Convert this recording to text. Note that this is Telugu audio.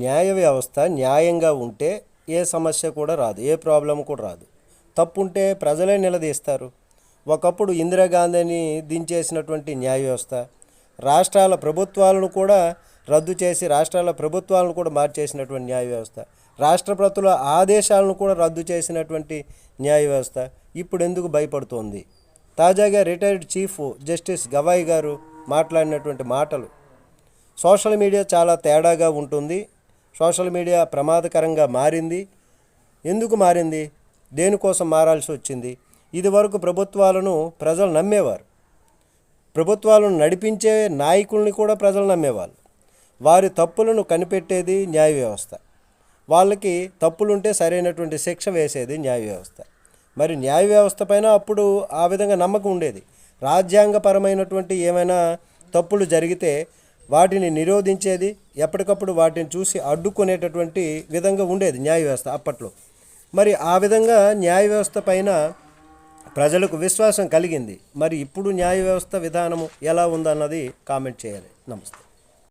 న్యాయ వ్యవస్థ న్యాయంగా ఉంటే ఏ సమస్య కూడా రాదు, ఏ ప్రాబ్లం కూడా రాదు. తప్పుంటే ప్రజలే నిలదీస్తారు. ఒకప్పుడు ఇందిరాగాంధీని దించేసినటువంటి న్యాయ వ్యవస్థ రాష్ట్రాల ప్రభుత్వాలను కూడా రద్దు చేసి రాష్ట్రాల ప్రభుత్వాలను కూడా మార్చేసినటువంటి న్యాయ వ్యవస్థ, రాష్ట్రపతుల ఆదేశాలను కూడా రద్దు చేసినటువంటి న్యాయ వ్యవస్థ ఇప్పుడు ఎందుకు భయపడుతోంది? తాజాగా రిటైర్డ్ చీఫ్ జస్టిస్ గవాయి గారు మాట్లాడినటువంటి మాటలు, సోషల్ మీడియా చాలా తేడాగా ఉంటుంది, సోషల్ మీడియా ప్రమాదకరంగా మారింది. ఎందుకు మారింది? దేనికోసం మారాల్సి వచ్చింది? ఇదివరకు ప్రభుత్వాలను ప్రజలు నమ్మేవారు, ప్రభుత్వాలను నడిపించే నాయకుల్ని కూడా ప్రజలు నమ్మేవాళ్ళు. వారి తప్పులను కనిపెట్టేది న్యాయ వ్యవస్థ, వాళ్ళకి తప్పులుంటే సరైనటువంటి శిక్ష వేసేది న్యాయ వ్యవస్థ. మరి న్యాయ వ్యవస్థ పైన అప్పుడు ఆ విధంగా నమ్మకం ఉండేది. రాజ్యాంగపరమైనటువంటి ఏమైనా తప్పులు జరిగితే వాటిని నిరోధించేది, ఎప్పటికప్పుడు వాటిని చూసి అడ్డుకునేటటువంటి విధంగా ఉండేది న్యాయ వ్యవస్థ అప్పట్లో. మరి ఆ విధంగా న్యాయ వ్యవస్థ పైన ప్రజలకు విశ్వాసం కలిగింది. మరి ఇప్పుడు న్యాయ వ్యవస్థ విధానము ఎలా ఉందన్నది కామెంట్ చేయాలి. నమస్తే.